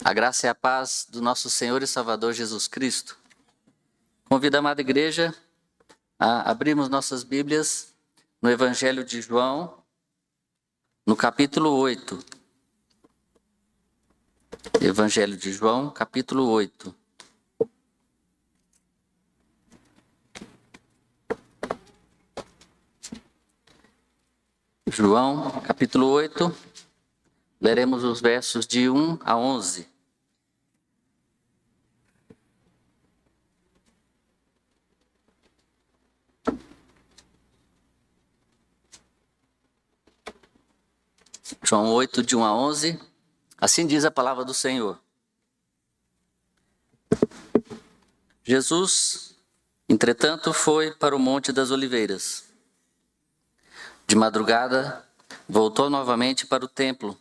A graça e a paz do nosso Senhor e Salvador Jesus Cristo. Convido a amada igreja a abrirmos nossas Bíblias no Evangelho de João, no capítulo 8. Evangelho de João, capítulo 8. João, capítulo 8, leremos os versos de 1 a 11. João 8, de 1 a 11, assim diz a palavra do Senhor. Jesus, entretanto, foi para o Monte das Oliveiras. De madrugada, voltou novamente para o templo,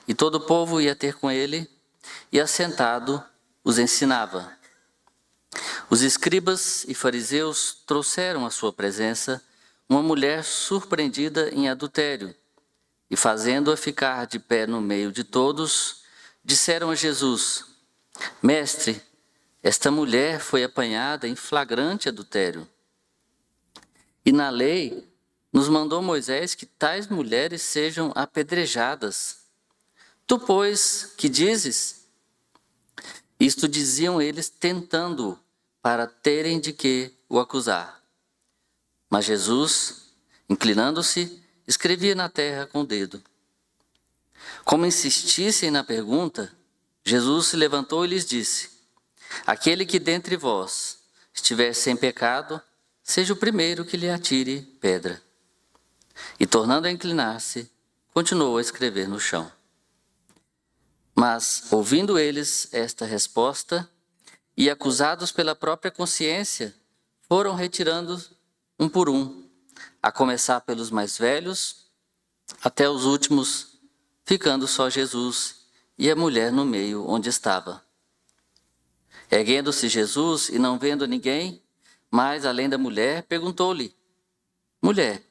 e todo o povo ia ter com ele, e assentado os ensinava. Os escribas e fariseus trouxeram à sua presença uma mulher surpreendida em adultério, e fazendo-a ficar de pé no meio de todos, disseram a Jesus: Mestre, esta mulher foi apanhada em flagrante adultério. E na lei nos mandou Moisés que tais mulheres sejam apedrejadas. Tu, pois, que dizes? Isto diziam eles, tentando-o, para terem de que o acusar. Mas Jesus, inclinando-se, escrevia na terra com o dedo. Como insistissem na pergunta, Jesus se levantou e lhes disse: Aquele que dentre vós estiver sem pecado, seja o primeiro que lhe atire pedra. E tornando a inclinar-se, continuou a escrever no chão. Mas, ouvindo eles esta resposta, e acusados pela própria consciência, foram retirando um por um, a começar pelos mais velhos, até os últimos, ficando só Jesus e a mulher no meio onde estava. Erguendo-se Jesus e não vendo ninguém, mas além da mulher, perguntou-lhe: Mulher,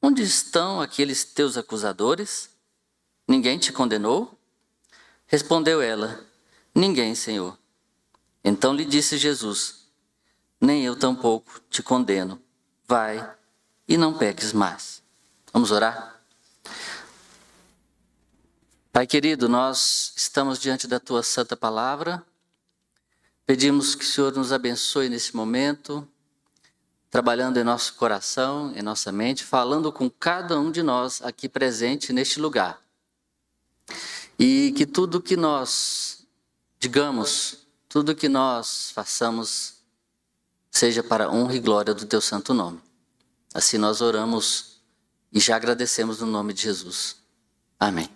onde estão aqueles teus acusadores? Ninguém te condenou? Respondeu ela: Ninguém, Senhor. Então lhe disse Jesus: Nem eu tampouco te condeno. Vai e não peques mais. Vamos orar? Pai querido, nós estamos diante da Tua santa palavra. Pedimos que o Senhor nos abençoe nesse momento, trabalhando em nosso coração, em nossa mente, falando com cada um de nós aqui presente neste lugar. E que tudo que nós digamos, tudo que nós façamos, seja para a honra e glória do Teu santo nome. Assim nós oramos e já agradecemos no nome de Jesus. Amém.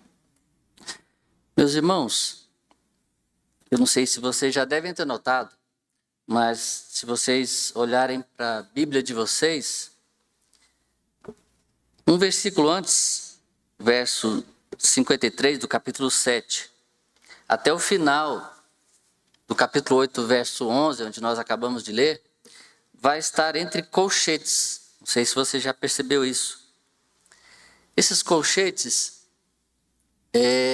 Meus irmãos, eu não sei se vocês já devem ter notado, mas se vocês olharem para a Bíblia de vocês, um versículo antes, verso 53 do capítulo 7, até o final do capítulo 8, verso 11, onde nós acabamos de ler, vai estar entre colchetes. Não sei se você já percebeu isso. Esses colchetes,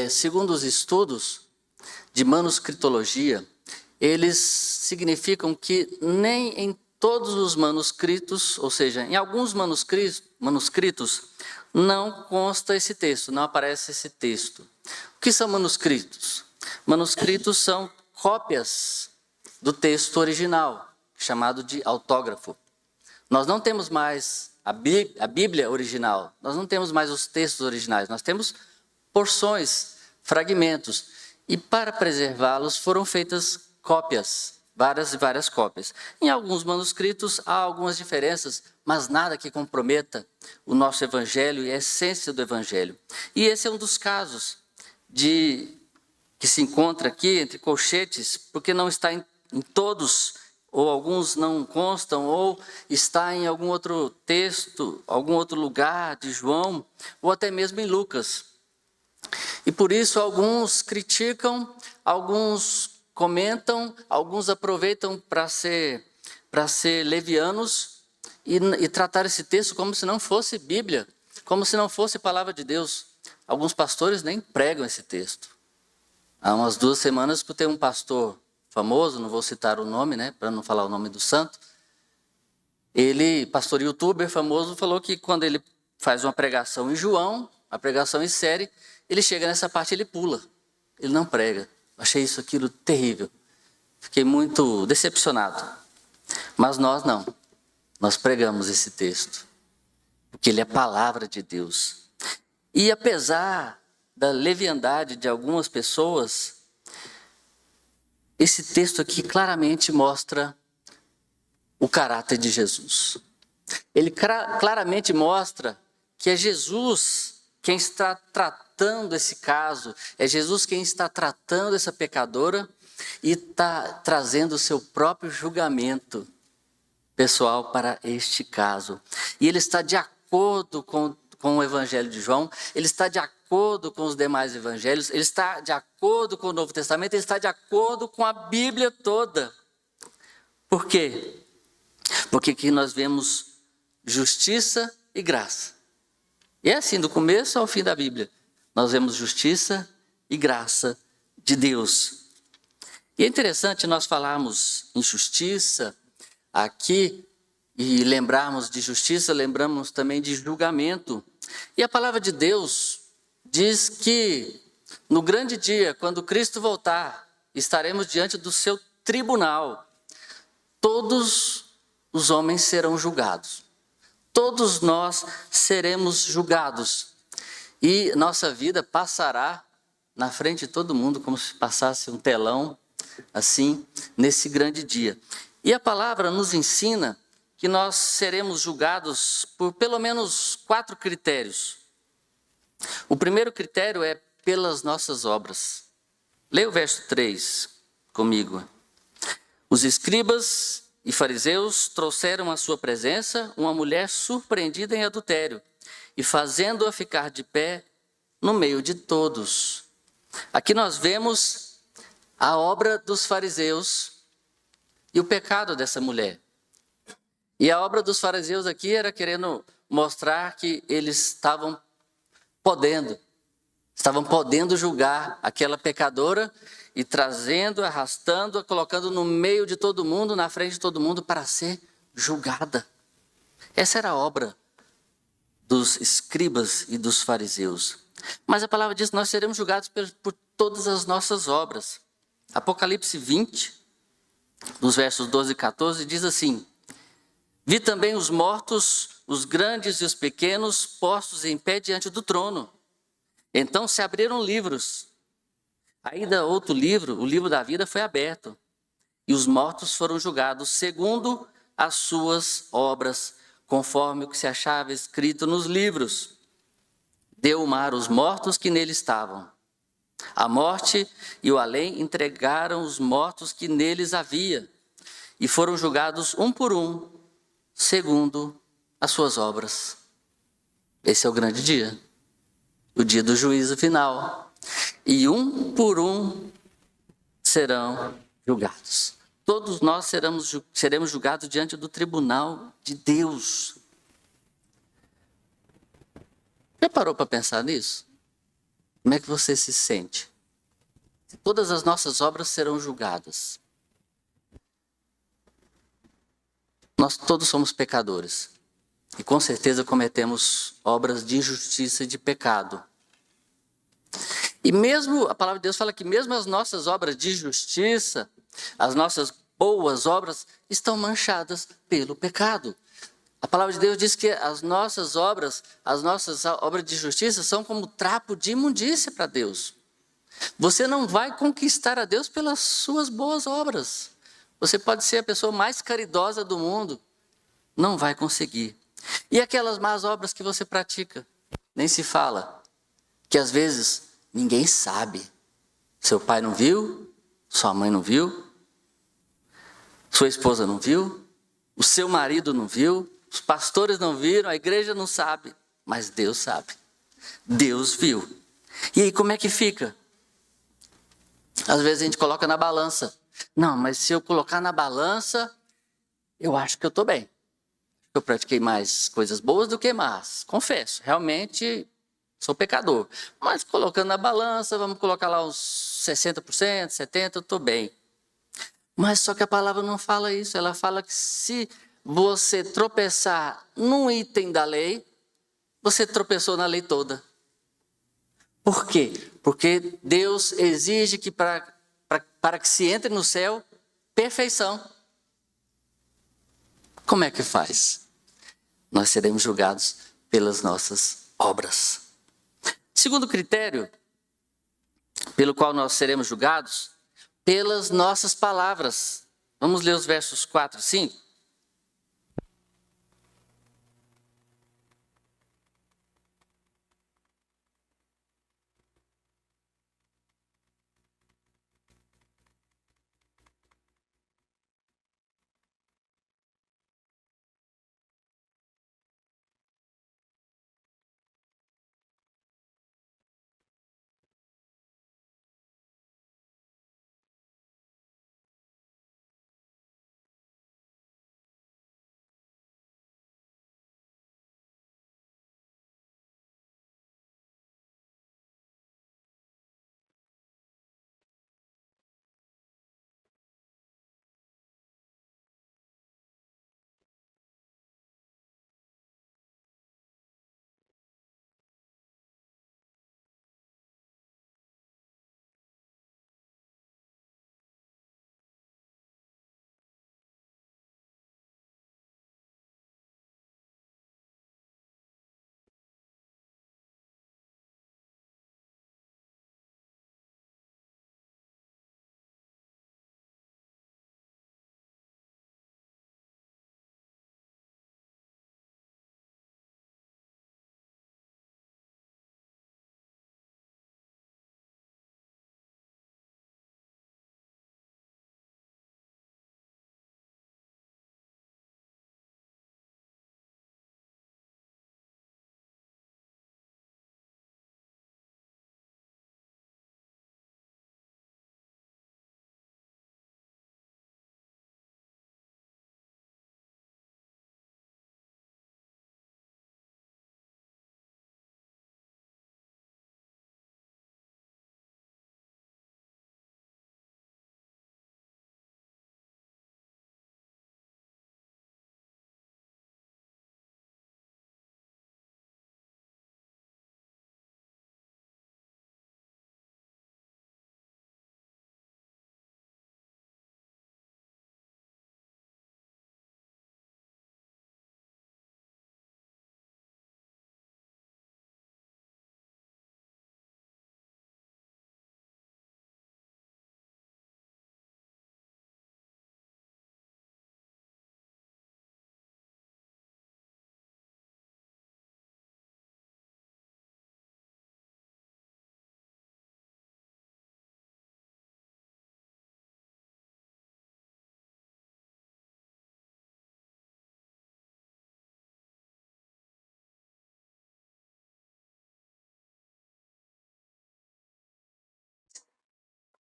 segundo os estudos de manuscritologia, eles significam que nem em todos os manuscritos, ou seja, em alguns manuscritos, não consta esse texto, não aparece esse texto. O que são manuscritos? Manuscritos são cópias do texto original, chamado de autógrafo. Nós não temos mais a Bíblia original, nós não temos mais os textos originais, nós temos porções, fragmentos, e para preservá-los foram feitas cópias, várias e várias cópias. Em alguns manuscritos há algumas diferenças, mas nada que comprometa o nosso evangelho e a essência do evangelho. E esse é um dos casos que se encontra aqui entre colchetes, porque não está em todos, ou alguns não constam, ou está em algum outro texto, algum outro lugar de João, ou até mesmo em Lucas. E por isso alguns criticam, alguns comentam, alguns aproveitam para ser levianos e tratar esse texto como se não fosse Bíblia, como se não fosse palavra de Deus. Alguns pastores nem pregam esse texto. Há umas 2 semanas escutei um pastor famoso, não vou citar o nome, né, para não falar o nome do santo. Ele, pastor youtuber famoso, falou que quando ele faz uma pregação em João, a pregação em série, ele chega nessa parte e ele pula. Ele não prega. Achei aquilo terrível. Fiquei muito decepcionado. Mas nós não. Nós pregamos esse texto. Porque ele é a palavra de Deus. E apesar da leviandade de algumas pessoas, esse texto aqui claramente mostra o caráter de Jesus. Ele claramente mostra que é Jesus quem está tratando esse caso, é Jesus quem está tratando essa pecadora e está trazendo o seu próprio julgamento pessoal para este caso. E ele está de acordo com o Evangelho de João, ele está de acordo com os demais evangelhos, ele está de acordo com o Novo Testamento, ele está de acordo com a Bíblia toda. Por quê? Porque aqui nós vemos justiça e graça. E é assim, do começo ao fim da Bíblia. Nós vemos justiça e graça de Deus. E é interessante nós falarmos em justiça aqui e lembrarmos de justiça, lembramos também de julgamento. E a palavra de Deus diz que no grande dia, quando Cristo voltar, estaremos diante do seu tribunal. Todos os homens serão julgados. Todos nós seremos julgados. E nossa vida passará na frente de todo mundo, como se passasse um telão, assim, nesse grande dia. E a palavra nos ensina que nós seremos julgados por pelo menos 4 critérios. O primeiro critério é pelas nossas obras. Leia o verso 3 comigo. Os escribas e fariseus trouxeram à sua presença uma mulher surpreendida em adultério e fazendo-a ficar de pé no meio de todos. Aqui nós vemos a obra dos fariseus e o pecado dessa mulher. E a obra dos fariseus aqui era querendo mostrar que eles estavam podendo julgar aquela pecadora e trazendo, arrastando, colocando no meio de todo mundo, na frente de todo mundo, para ser julgada. Essa era a obra dos escribas e dos fariseus. Mas a palavra diz que nós seremos julgados por todas as nossas obras. Apocalipse 20, nos versos 12 e 14, diz assim: vi também os mortos, os grandes e os pequenos, postos em pé diante do trono. Então se abriram livros. Ainda outro livro, o livro da vida, foi aberto. E os mortos foram julgados segundo as suas obras, conforme o que se achava escrito nos livros. Deu o mar os mortos que nele estavam. A morte e o além entregaram os mortos que neles havia. E foram julgados um por um, segundo as suas obras. Esse é o grande dia. O dia do juízo final. E um por um serão julgados. Todos nós seremos julgados diante do tribunal de Deus. Já parou para pensar nisso? Como é que você se sente? Todas as nossas obras serão julgadas. Nós todos somos pecadores. E com certeza cometemos obras de injustiça e de pecado. E mesmo, a palavra de Deus fala que mesmo as nossas obras de justiça, as nossas boas obras, estão manchadas pelo pecado. A palavra de Deus diz que as nossas obras de justiça são como trapo de imundícia para Deus. Você não vai conquistar a Deus pelas suas boas obras. Você pode ser a pessoa mais caridosa do mundo, não vai conseguir. E aquelas más obras que você pratica, nem se fala, que às vezes ninguém sabe. Seu pai não viu, sua mãe não viu, sua esposa não viu, o seu marido não viu, os pastores não viram, a igreja não sabe, mas Deus sabe. Deus viu. E aí como é que fica? Às vezes a gente coloca na balança. Não, mas se eu colocar na balança, eu acho que eu estou bem. Eu pratiquei mais coisas boas do que más. Confesso, realmente sou pecador. Mas colocando na balança, vamos colocar lá os 60%, 70%, eu estou bem. Mas só que a palavra não fala isso. Ela fala que se você tropeçar num item da lei, você tropeçou na lei toda. Por quê? Porque Deus exige que para que se entre no céu, perfeição. Como é que faz? Nós seremos julgados pelas nossas obras. Segundo critério, pelo qual nós seremos julgados, pelas nossas palavras. Vamos ler os versos 4 e 5.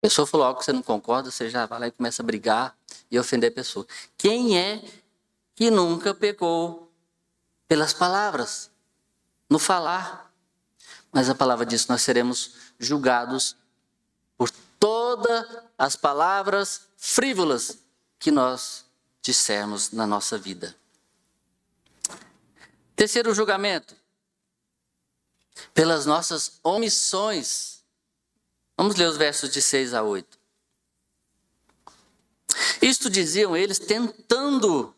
A pessoa falou algo que você não concorda, você já vai lá e começa a brigar e ofender a pessoa. Quem é que nunca pecou pelas palavras, no falar? Mas a palavra diz que nós seremos julgados por todas as palavras frívolas que nós dissermos na nossa vida. Terceiro julgamento, pelas nossas omissões. Vamos ler os versos de 6 a 8. Isto diziam eles tentando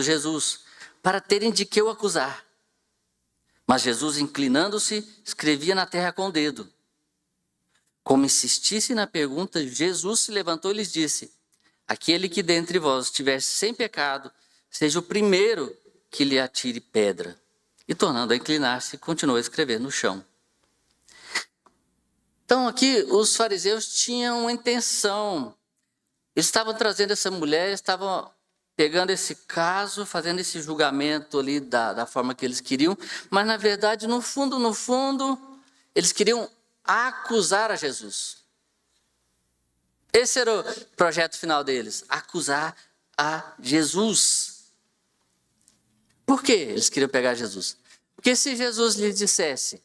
Jesus, para terem de que o acusar. Mas Jesus, inclinando-se, escrevia na terra com o dedo. Como insistisse na pergunta, Jesus se levantou e lhes disse: aquele que dentre vós estiver sem pecado, seja o primeiro que lhe atire pedra. E tornando a inclinar-se, continuou a escrever no chão. Então aqui os fariseus tinham uma intenção. Eles estavam trazendo essa mulher, estavam pegando esse caso, fazendo esse julgamento ali da forma que eles queriam, mas na verdade, no fundo, eles queriam acusar a Jesus. Esse era o projeto final deles, acusar a Jesus. Por que eles queriam pegar Jesus? Porque se Jesus lhes dissesse: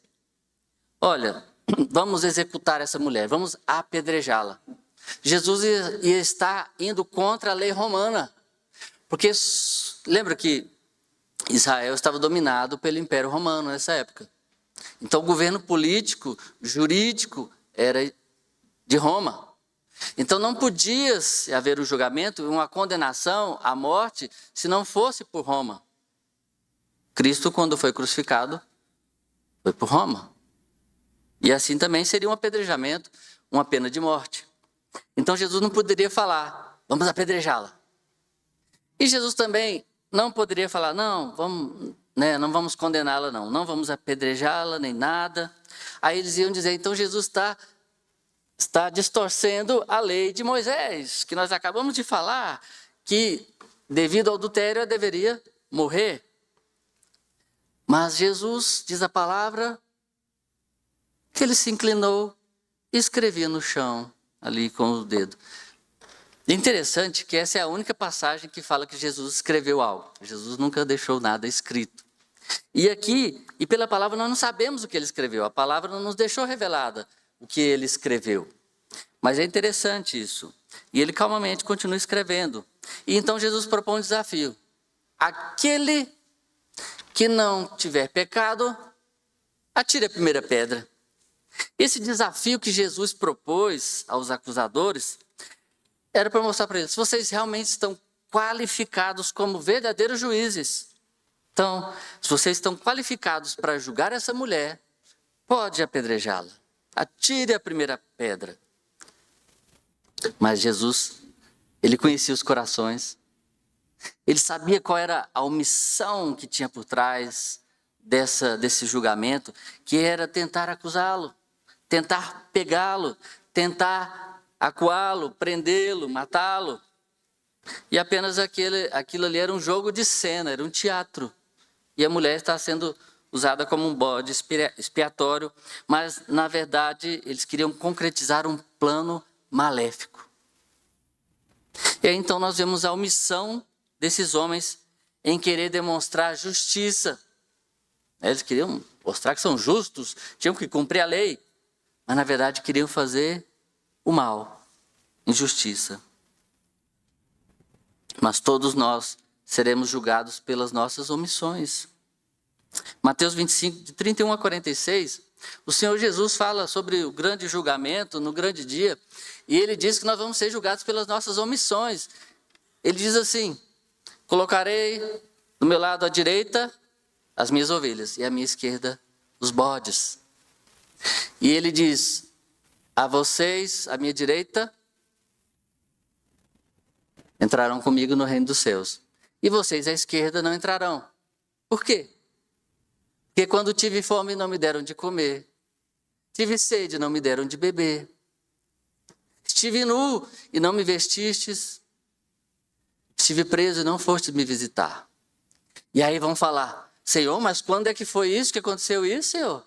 olha, vamos executar essa mulher, vamos apedrejá-la. Jesus ia estar indo contra a lei romana, porque lembra que Israel estava dominado pelo Império Romano nessa época. Então o governo político, jurídico, era de Roma. Então não podia haver um julgamento, uma condenação à morte, se não fosse por Roma. Cristo, quando foi crucificado, foi por Roma. E assim também seria um apedrejamento, uma pena de morte. Então Jesus não poderia falar, vamos apedrejá-la. E Jesus também não poderia falar, não vamos condená-la, não vamos apedrejá-la, nem nada. Aí eles iam dizer, então Jesus está distorcendo a lei de Moisés, que nós acabamos de falar, que devido ao adultério ela deveria morrer. Mas Jesus, diz a palavra, que ele se inclinou e escrevia no chão, ali com o dedo. E interessante que essa é a única passagem que fala que Jesus escreveu algo. Jesus nunca deixou nada escrito. E aqui, e pela palavra, nós não sabemos o que ele escreveu. A palavra não nos deixou revelada o que ele escreveu. Mas é interessante isso. E ele calmamente continua escrevendo. E então Jesus propõe um desafio. Aquele que não tiver pecado, atire a primeira pedra. Esse desafio que Jesus propôs aos acusadores era para mostrar para eles, vocês realmente estão qualificados como verdadeiros juízes. Então, se vocês estão qualificados para julgar essa mulher, pode apedrejá-la. Atire a primeira pedra. Mas Jesus, ele conhecia os corações. Ele sabia qual era a omissão que tinha por trás desse julgamento, que era tentar acusá-lo, tentar pegá-lo, tentar acuá-lo, prendê-lo, matá-lo. E apenas aquilo ali era um jogo de cena, era um teatro. E a mulher está sendo usada como um bode expiatório, mas, na verdade, eles queriam concretizar um plano maléfico. E aí, então, nós vemos a omissão desses homens em querer demonstrar justiça. Eles queriam mostrar que são justos, tinham que cumprir a lei, mas, na verdade, queriam fazer o mal, injustiça. Mas todos nós seremos julgados pelas nossas omissões. Mateus 25, de 31 a 46, o Senhor Jesus fala sobre o grande julgamento, no grande dia, e ele diz que nós vamos ser julgados pelas nossas omissões. Ele diz assim, colocarei do meu lado à direita as minhas ovelhas, e à minha esquerda os bodes. E ele diz, a vocês, à minha direita, entrarão comigo no reino dos céus. E vocês à esquerda não entrarão. Por quê? Porque quando tive fome não me deram de comer. Tive sede não me deram de beber. Estive nu e não me vestistes. Estive preso e não fostes me visitar. E aí vão falar, Senhor, mas quando é que foi isso, que aconteceu isso, Senhor?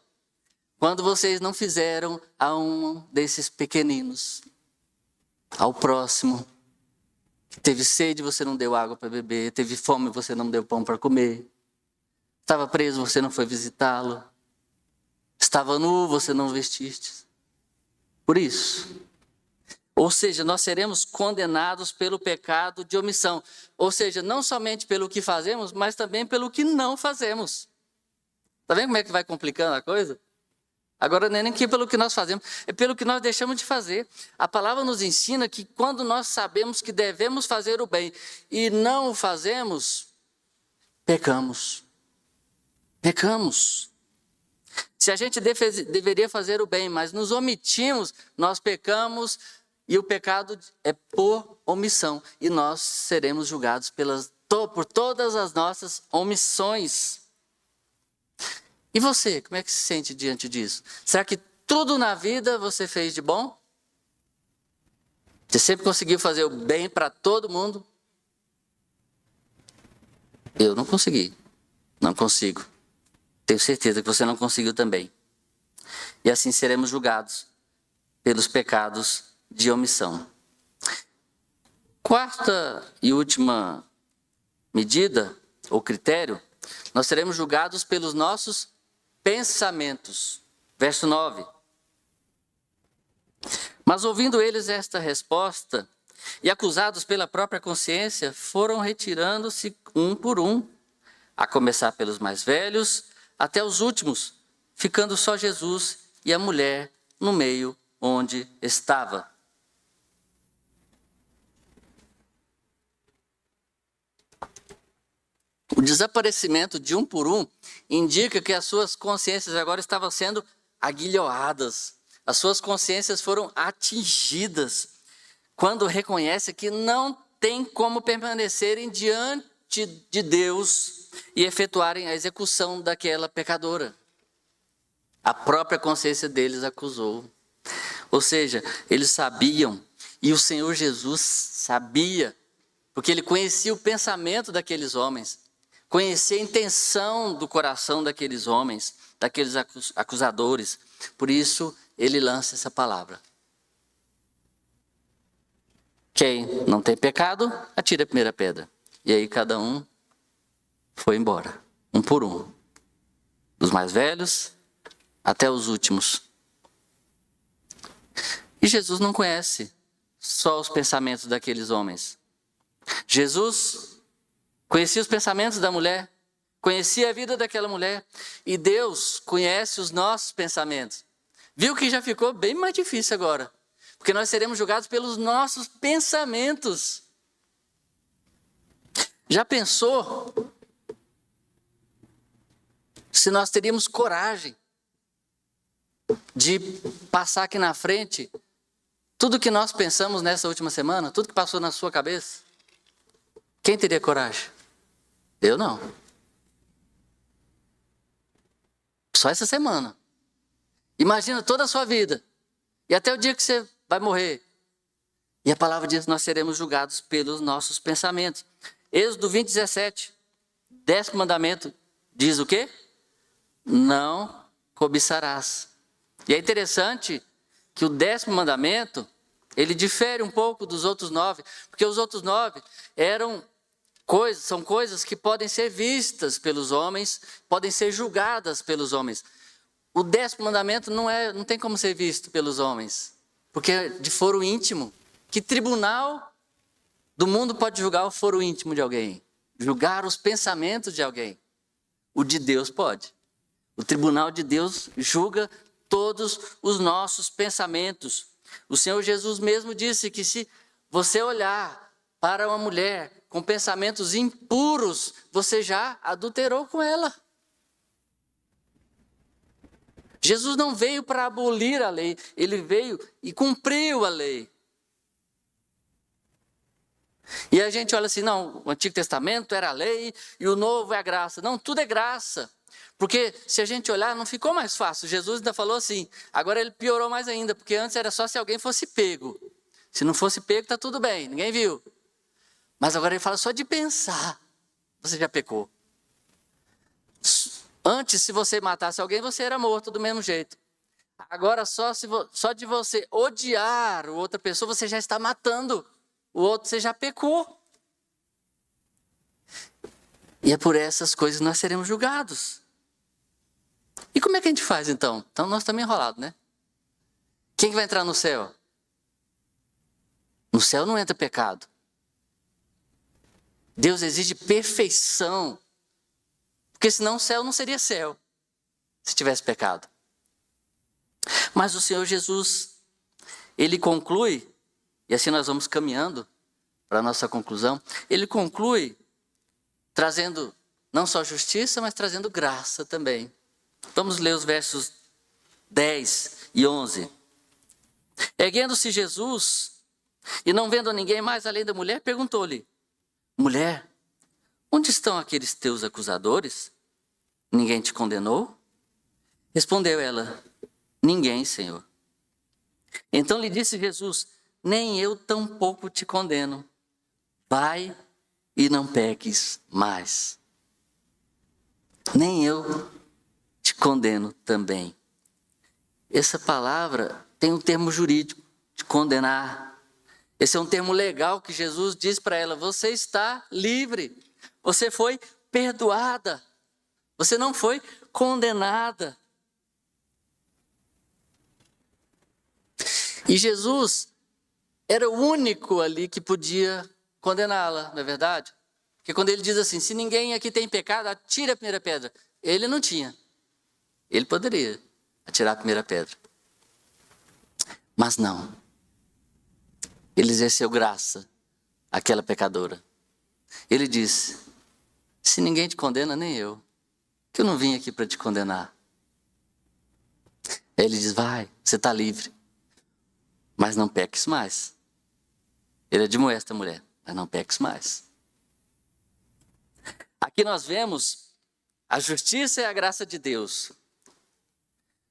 Quando vocês não fizeram a um desses pequeninos, ao próximo. Teve sede, você não deu água para beber. Teve fome, você não deu pão para comer. Estava preso, você não foi visitá-lo. Estava nu, você não vestiste. Por isso. Ou seja, nós seremos condenados pelo pecado de omissão. Ou seja, não somente pelo que fazemos, mas também pelo que não fazemos. Está vendo como é que vai complicando a coisa? Agora não é nem pelo que nós fazemos, é pelo que nós deixamos de fazer. A palavra nos ensina que quando nós sabemos que devemos fazer o bem e não o fazemos, pecamos. Pecamos. Se a gente deveria fazer o bem, mas nos omitimos, nós pecamos e o pecado é por omissão. E nós seremos julgados por todas as nossas omissões. E você, como é que se sente diante disso? Será que tudo na vida você fez de bom? Você sempre conseguiu fazer o bem para todo mundo? Eu não consegui. Não consigo. Tenho certeza que você não conseguiu também. E assim seremos julgados pelos pecados de omissão. Quarta e última medida, ou critério, nós seremos julgados pelos nossos pensamentos. Verso 9. Mas ouvindo eles esta resposta, e acusados pela própria consciência, foram retirando-se um por um, a começar pelos mais velhos, até os últimos, ficando só Jesus e a mulher no meio onde estava. O desaparecimento de um por um indica que as suas consciências agora estavam sendo aguilhoadas. As suas consciências foram atingidas quando reconhece que não tem como permanecerem diante de Deus e efetuarem a execução daquela pecadora. A própria consciência deles acusou. Ou seja, eles sabiam, e o Senhor Jesus sabia, porque ele conhecia o pensamento daqueles homens, conhecia a intenção do coração daqueles homens, daqueles acusadores. Por isso, ele lança essa palavra. Quem não tem pecado, atira a primeira pedra. E aí cada um foi embora, um por um. Dos mais velhos até os últimos. E Jesus não conhece só os pensamentos daqueles homens. Jesus conhecia os pensamentos da mulher, conhecia a vida daquela mulher, e Deus conhece os nossos pensamentos. Viu que já ficou bem mais difícil agora, porque nós seremos julgados pelos nossos pensamentos. Já pensou se nós teríamos coragem de passar aqui na frente tudo que nós pensamos nessa última semana, tudo que passou na sua cabeça? Quem teria coragem? Eu não. Só essa semana. Imagina toda a sua vida. E até o dia que você vai morrer. E a palavra diz que nós seremos julgados pelos nossos pensamentos. Êxodo 20, 17. 10º mandamento diz o quê? Não cobiçarás. E é interessante que o 10º mandamento, ele difere um pouco dos outros 9, porque os outros 9 são coisas que podem ser vistas pelos homens, podem ser julgadas pelos homens. O 10º mandamento não tem como ser visto pelos homens, porque é de foro íntimo. Que tribunal do mundo pode julgar o foro íntimo de alguém? Julgar os pensamentos de alguém? O de Deus pode. O tribunal de Deus julga todos os nossos pensamentos. O Senhor Jesus mesmo disse que se você olhar para uma mulher com pensamentos impuros, você já adulterou com ela. Jesus não veio para abolir a lei, ele veio e cumpriu a lei. E a gente olha assim, não, o Antigo Testamento era a lei e o Novo é a graça. Não, tudo é graça. Porque se a gente olhar, não ficou mais fácil. Jesus ainda falou assim, agora ele piorou mais ainda, porque antes era só se alguém fosse pego. Se não fosse pego, está tudo bem, ninguém viu. Mas agora ele fala só de pensar, você já pecou. Antes, se você matasse alguém, você era morto do mesmo jeito. Agora, só de você odiar outra pessoa, você já está matando. O outro, você já pecou. E é por essas coisas que nós seremos julgados. E como é que a gente faz, então? Então, nós estamos enrolados, né? Quem vai entrar no céu? No céu não entra pecado. Deus exige perfeição. Porque senão o céu não seria céu, se tivesse pecado. Mas o Senhor Jesus, ele conclui, e assim nós vamos caminhando para a nossa conclusão, ele conclui trazendo não só justiça, mas trazendo graça também. Vamos ler os versos 10 e 11. Erguendo-se Jesus, e não vendo ninguém mais além da mulher, perguntou-lhe, mulher, onde estão aqueles teus acusadores? Ninguém te condenou? Respondeu ela, ninguém, Senhor. Então lhe disse Jesus, nem eu tampouco te condeno. Vai e não peques mais. Nem eu te condeno também. Essa palavra tem um termo jurídico, de condenar. Esse é um termo legal que Jesus diz para ela, você está livre, você foi perdoada, você não foi condenada. E Jesus era o único ali que podia condená-la, não é verdade? Porque quando ele diz assim, se ninguém aqui tem pecado, atire a primeira pedra. Ele não tinha. Ele poderia atirar a primeira pedra. Mas não. Ele exerceu graça àquela pecadora. Ele disse, se ninguém te condena, nem eu. Que eu não vim aqui para te condenar. Aí ele diz, vai, você está livre. Mas não peques mais. Ele admoesta a mulher, mas não peques mais. Aqui nós vemos a justiça e a graça de Deus.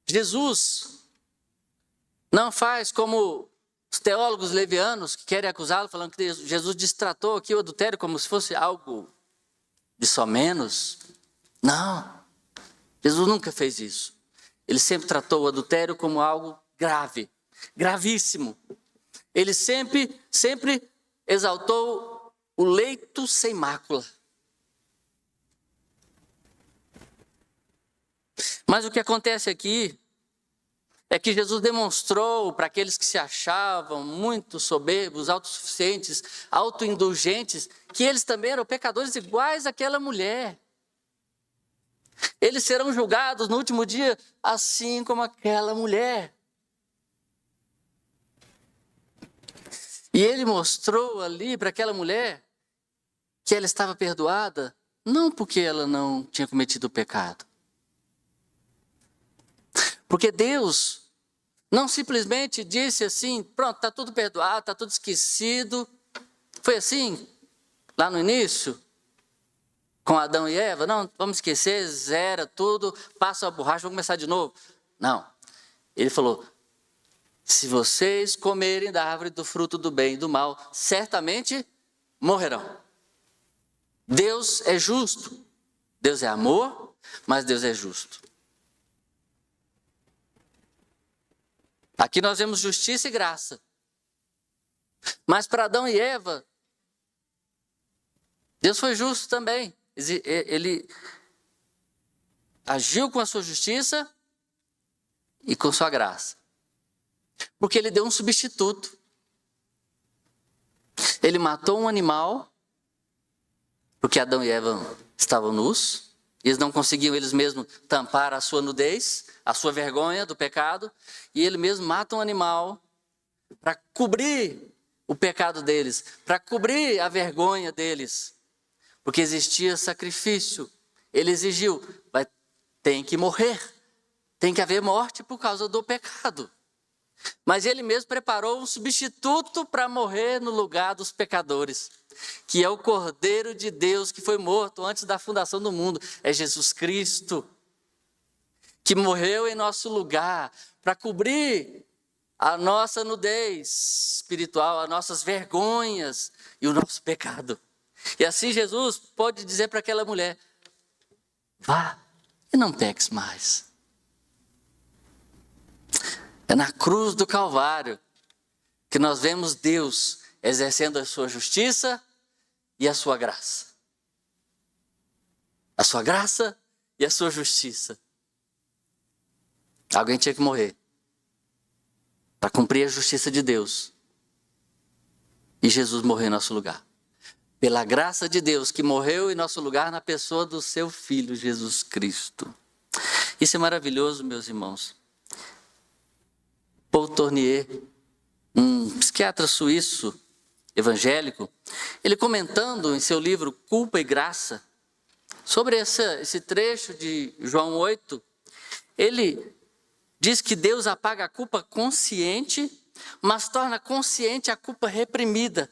Jesus não faz como os teólogos levianos que querem acusá-lo, falando que Jesus destratou aqui o adultério como se fosse algo de só menos. Não, Jesus nunca fez isso. Ele sempre tratou o adultério como algo grave, gravíssimo. Ele sempre exaltou o leito sem mácula. Mas o que acontece aqui é que Jesus demonstrou para aqueles que se achavam muito soberbos, autossuficientes, autoindulgentes, que eles também eram pecadores iguais àquela mulher. Eles serão julgados no último dia assim como aquela mulher. E ele mostrou ali para aquela mulher que ela estava perdoada, não porque ela não tinha cometido o pecado. Porque Deus não simplesmente disse assim, pronto, está tudo perdoado, está tudo esquecido. Foi assim, lá no início, com Adão e Eva. Não, vamos esquecer, zera tudo, passa a borracha, vamos começar de novo. Não, ele falou, se vocês comerem da árvore do fruto do bem e do mal, certamente morrerão. Deus é justo, Deus é amor, mas Deus é justo. Aqui nós vemos justiça e graça. Mas para Adão e Eva, Deus foi justo também. Ele agiu com a sua justiça e com sua graça. Porque ele deu um substituto. Ele matou um animal, porque Adão e Eva estavam nus. Eles não conseguiam eles mesmos tampar a sua nudez, a sua vergonha do pecado. E ele mesmo mata um animal para cobrir o pecado deles, para cobrir a vergonha deles. Porque existia sacrifício. Ele exigiu, tem que morrer. Tem que haver morte por causa do pecado. Mas ele mesmo preparou um substituto para morrer no lugar dos pecadores, que é o Cordeiro de Deus que foi morto antes da fundação do mundo. É Jesus Cristo, que morreu em nosso lugar para cobrir a nossa nudez espiritual, as nossas vergonhas e o nosso pecado. E assim Jesus pode dizer para aquela mulher, vá e não peques mais. É na cruz do Calvário que nós vemos Deus exercendo a sua justiça e a sua graça. A sua graça e a sua justiça. Alguém tinha que morrer para cumprir a justiça de Deus. E Jesus morreu em nosso lugar. Pela graça de Deus que morreu em nosso lugar na pessoa do seu Filho Jesus Cristo. Isso é maravilhoso, meus irmãos. Paul Tournier, um psiquiatra suíço evangélico, ele comentando em seu livro Culpa e Graça, sobre esse trecho de João 8, ele diz que Deus apaga a culpa consciente, mas torna consciente a culpa reprimida.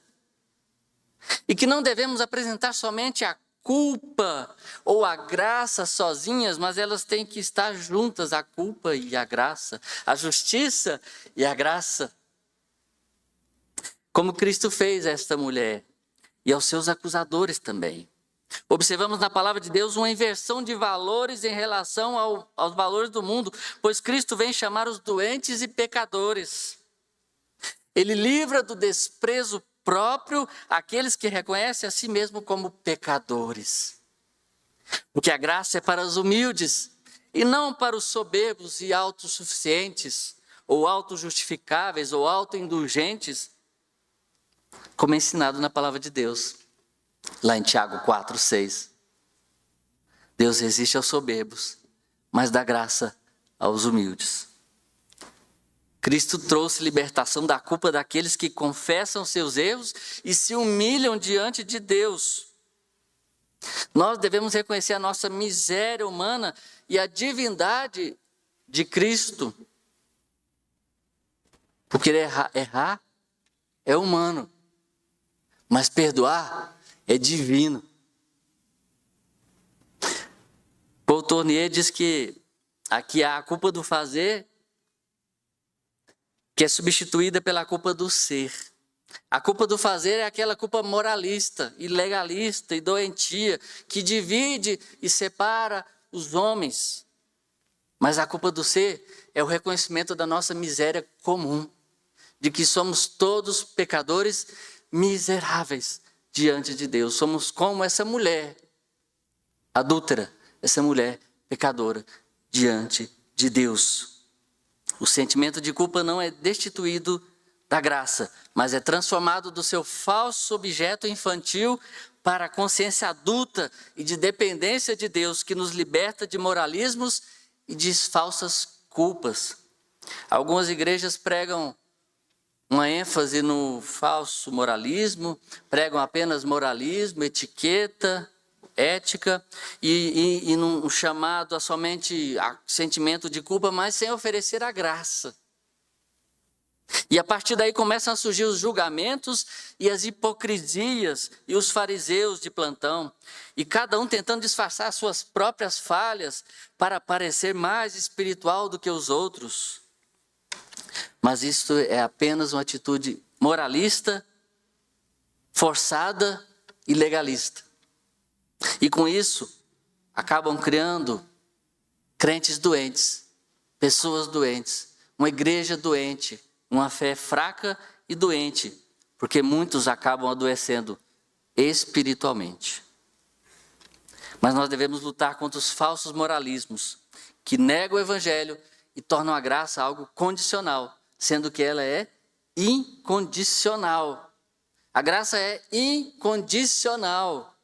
E que não devemos apresentar somente a culpa ou a graça sozinhas, mas elas têm que estar juntas, a culpa e a graça, a justiça e a graça. Como Cristo fez a esta mulher e aos seus acusadores também. Observamos na palavra de Deus uma inversão de valores em relação aos valores do mundo, pois Cristo vem chamar os doentes e pecadores. Ele livra do desprezo próprio aqueles que reconhecem a si mesmo como pecadores. Porque a graça é para os humildes e não para os soberbos e autossuficientes, ou autojustificáveis, ou autoindulgentes, como é ensinado na palavra de Deus, lá em Tiago 4:6. Deus resiste aos soberbos, mas dá graça aos humildes. Cristo trouxe libertação da culpa daqueles que confessam seus erros e se humilham diante de Deus. Nós devemos reconhecer a nossa miséria humana e a divindade de Cristo. Porque errar é humano, mas perdoar é divino. Paul Tournier diz que aqui há a culpa do fazer, que é substituída pela culpa do ser. A culpa do fazer é aquela culpa moralista, ilegalista e doentia, que divide e separa os homens. Mas a culpa do ser é o reconhecimento da nossa miséria comum, de que somos todos pecadores miseráveis diante de Deus. Somos como essa mulher adúltera, essa mulher pecadora diante de Deus. O sentimento de culpa não é destituído da graça, mas é transformado do seu falso objeto infantil para a consciência adulta e de dependência de Deus, que nos liberta de moralismos e de falsas culpas. Algumas igrejas pregam uma ênfase no falso moralismo, pregam apenas moralismo, etiqueta, ética, e num chamado a somente a sentimento de culpa, mas sem oferecer a graça. E a partir daí começam a surgir os julgamentos e as hipocrisias e os fariseus de plantão, e cada um tentando disfarçar suas próprias falhas para parecer mais espiritual do que os outros. Mas isso é apenas uma atitude moralista, forçada e legalista. E com isso, acabam criando crentes doentes, pessoas doentes, uma igreja doente, uma fé fraca e doente, porque muitos acabam adoecendo espiritualmente. Mas nós devemos lutar contra os falsos moralismos, que negam o evangelho e tornam a graça algo condicional, sendo que ela é incondicional. A graça é incondicional.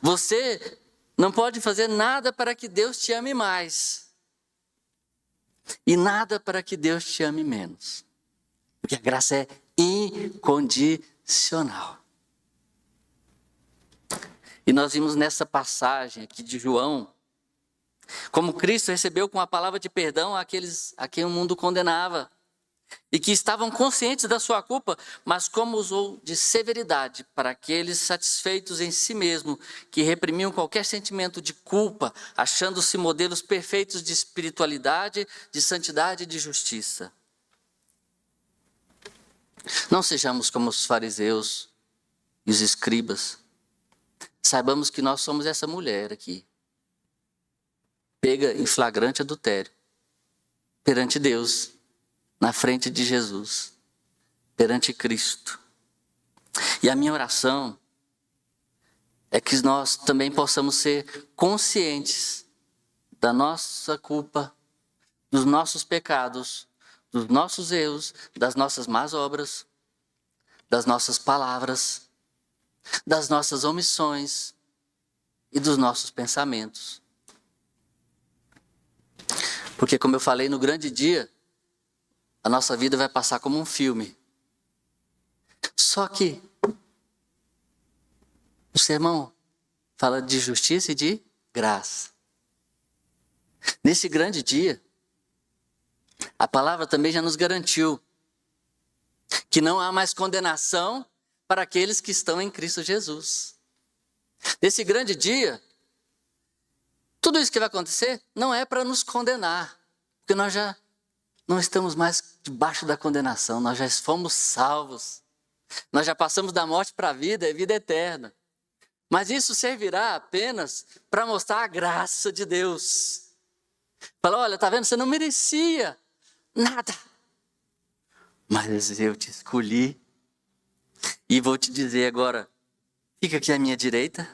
Você não pode fazer nada para que Deus te ame mais. E nada para que Deus te ame menos. Porque a graça é incondicional. E nós vimos nessa passagem aqui de João, como Cristo recebeu com a palavra de perdão aqueles a quem o mundo condenava. E que estavam conscientes da sua culpa, mas como usou de severidade para aqueles satisfeitos em si mesmo, que reprimiam qualquer sentimento de culpa, achando-se modelos perfeitos de espiritualidade, de santidade e de justiça. Não sejamos como os fariseus e os escribas. Saibamos que nós somos essa mulher aqui, pega em flagrante adultério, perante Deus, na frente de Jesus, perante Cristo. E a minha oração é que nós também possamos ser conscientes da nossa culpa, dos nossos pecados, dos nossos erros, das nossas más obras, das nossas palavras, das nossas omissões e dos nossos pensamentos. Porque, como eu falei, no grande dia, a nossa vida vai passar como um filme. Só que o sermão fala de justiça e de graça. Nesse grande dia, a palavra também já nos garantiu que não há mais condenação para aqueles que estão em Cristo Jesus. Nesse grande dia, tudo isso que vai acontecer não é para nos condenar, porque nós já não estamos mais debaixo da condenação, nós já fomos salvos. Nós já passamos da morte para a vida, é vida eterna. Mas isso servirá apenas para mostrar a graça de Deus. Fala, olha, tá vendo? Você não merecia nada. Mas eu te escolhi. E vou te dizer agora, fica aqui à minha direita.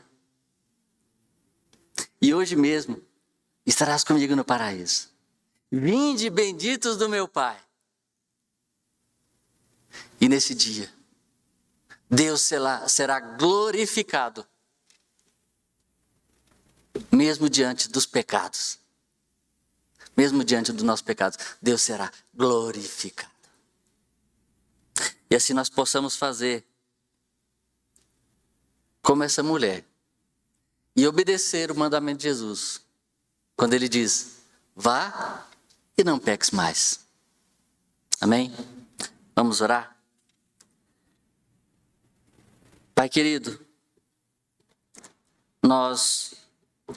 E hoje mesmo estarás comigo no paraíso. Vinde benditos do meu Pai. E nesse dia, Deus será glorificado, mesmo diante dos pecados. Mesmo diante dos nossos pecados, Deus será glorificado. E assim nós possamos fazer como essa mulher e obedecer o mandamento de Jesus, quando ele diz: vá e não peques mais. Amém? Vamos orar? Pai querido, nós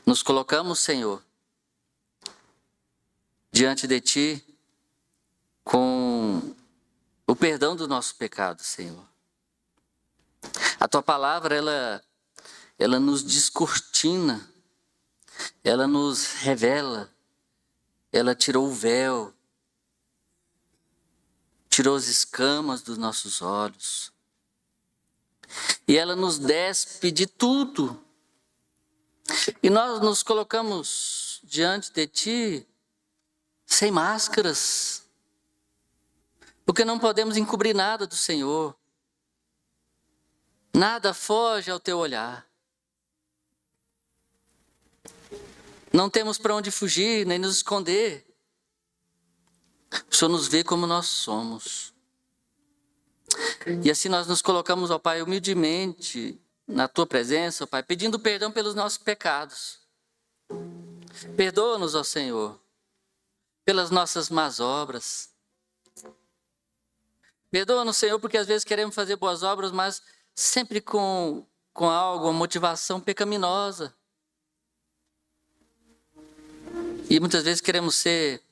nos colocamos, Senhor, diante de Ti com o perdão do nosso pecado, Senhor. A Tua palavra, ela nos descortina, ela nos revela, ela tirou o véu, tirou as escamas dos nossos olhos. E ela nos despe de tudo. E nós nos colocamos diante de Ti sem máscaras, porque não podemos encobrir nada do Senhor. Nada foge ao Teu olhar. Não temos para onde fugir, nem nos esconder. O Senhor nos vê como nós somos. E assim nós nos colocamos, ó Pai, humildemente na Tua presença, ó Pai, pedindo perdão pelos nossos pecados. Perdoa-nos, ó Senhor, pelas nossas más obras. Perdoa-nos, Senhor, porque às vezes queremos fazer boas obras, mas sempre com algo, uma motivação pecaminosa. E muitas vezes queremos ser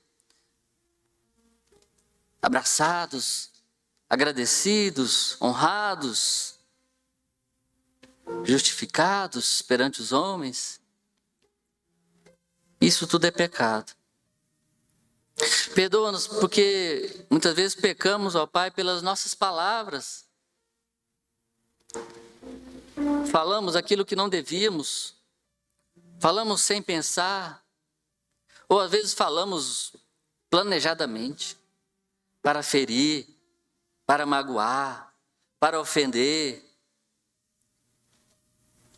abraçados, agradecidos, honrados, justificados perante os homens. Isso tudo é pecado. Perdoa-nos porque muitas vezes pecamos, ó Pai, pelas nossas palavras. Falamos aquilo que não devíamos. Falamos sem pensar. Ou às vezes falamos planejadamente para ferir, para magoar, para ofender.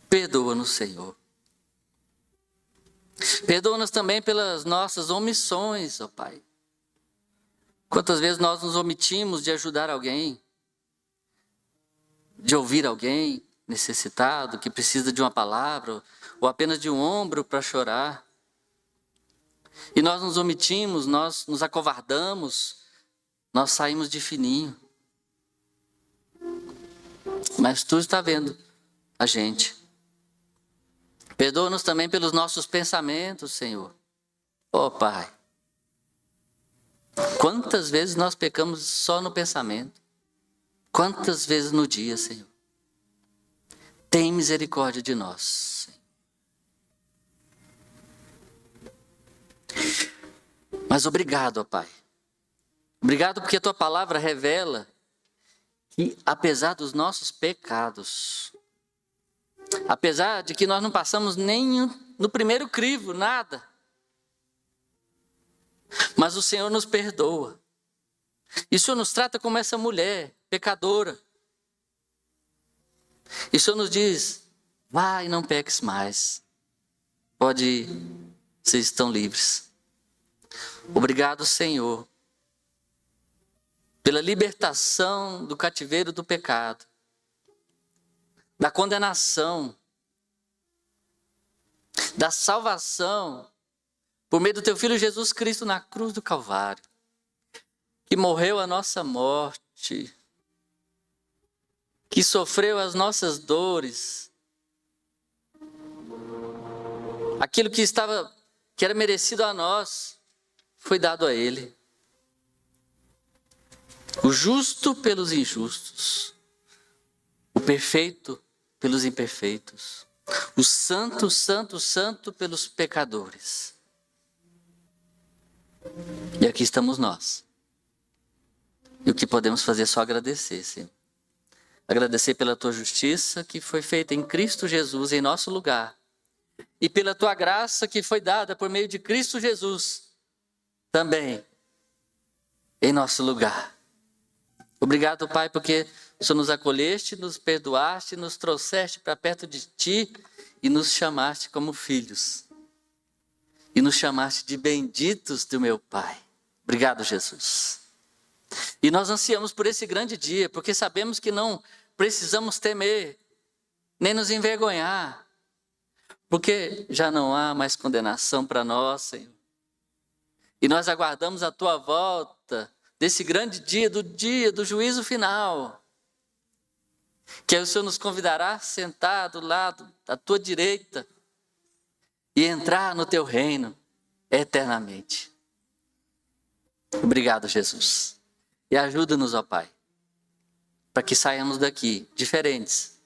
Perdoa-nos, Senhor. Perdoa-nos também pelas nossas omissões, ó Pai. Quantas vezes nós nos omitimos de ajudar alguém, de ouvir alguém necessitado, que precisa de uma palavra, ou apenas de um ombro para chorar. E nós nos omitimos, nós nos acovardamos, nós saímos de fininho. Mas Tu está vendo a gente. Perdoa-nos também pelos nossos pensamentos, Senhor. Ó Pai, quantas vezes nós pecamos só no pensamento? Quantas vezes no dia, Senhor? Tem misericórdia de nós. Mas obrigado, ó Pai. Obrigado porque a Tua palavra revela que, apesar dos nossos pecados, apesar de que nós não passamos nem no primeiro crivo, nada, mas o Senhor nos perdoa. E o Senhor nos trata como essa mulher pecadora. E o Senhor nos diz: vai e não peques mais. Pode ir, vocês estão livres. Obrigado, Senhor, pela libertação do cativeiro do pecado, da condenação, da salvação, por meio do Teu Filho Jesus Cristo na cruz do Calvário, que morreu a nossa morte, que sofreu as nossas dores, aquilo que era merecido a nós, foi dado a Ele. O justo pelos injustos, o perfeito pelos imperfeitos, o santo, santo, santo pelos pecadores. E aqui estamos nós. E o que podemos fazer é só agradecer, Senhor. Agradecer pela Tua justiça que foi feita em Cristo Jesus em nosso lugar. E pela Tua graça que foi dada por meio de Cristo Jesus também em nosso lugar. Obrigado, Pai, porque o Senhor nos acolheste, nos perdoaste, nos trouxeste para perto de Ti e nos chamaste como filhos. E nos chamaste de benditos do meu Pai. Obrigado, Jesus. E nós ansiamos por esse grande dia, porque sabemos que não precisamos temer, nem nos envergonhar, porque já não há mais condenação para nós, Senhor. E nós aguardamos a Tua volta, desse grande dia do juízo final, que aí o Senhor nos convidará a sentar do lado da Tua direita e entrar no Teu reino eternamente. Obrigado, Jesus. E ajuda-nos, ó Pai, para que saiamos daqui diferentes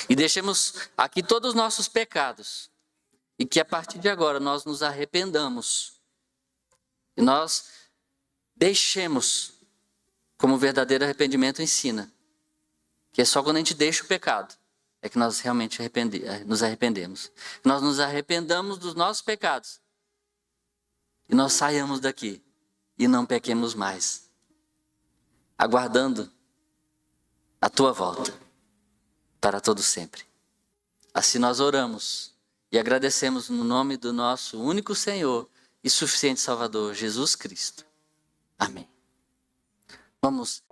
e deixemos aqui todos os nossos pecados e que a partir de agora nós nos arrependamos e nós deixemos, como o verdadeiro arrependimento ensina, que é só quando a gente deixa o pecado é que nós realmente nos arrependemos. Nós nos arrependamos dos nossos pecados e nós saiamos daqui e não pequemos mais, aguardando a Tua volta para todo sempre. Assim nós oramos e agradecemos no nome do nosso único Senhor e suficiente Salvador, Jesus Cristo. Amém. Vamos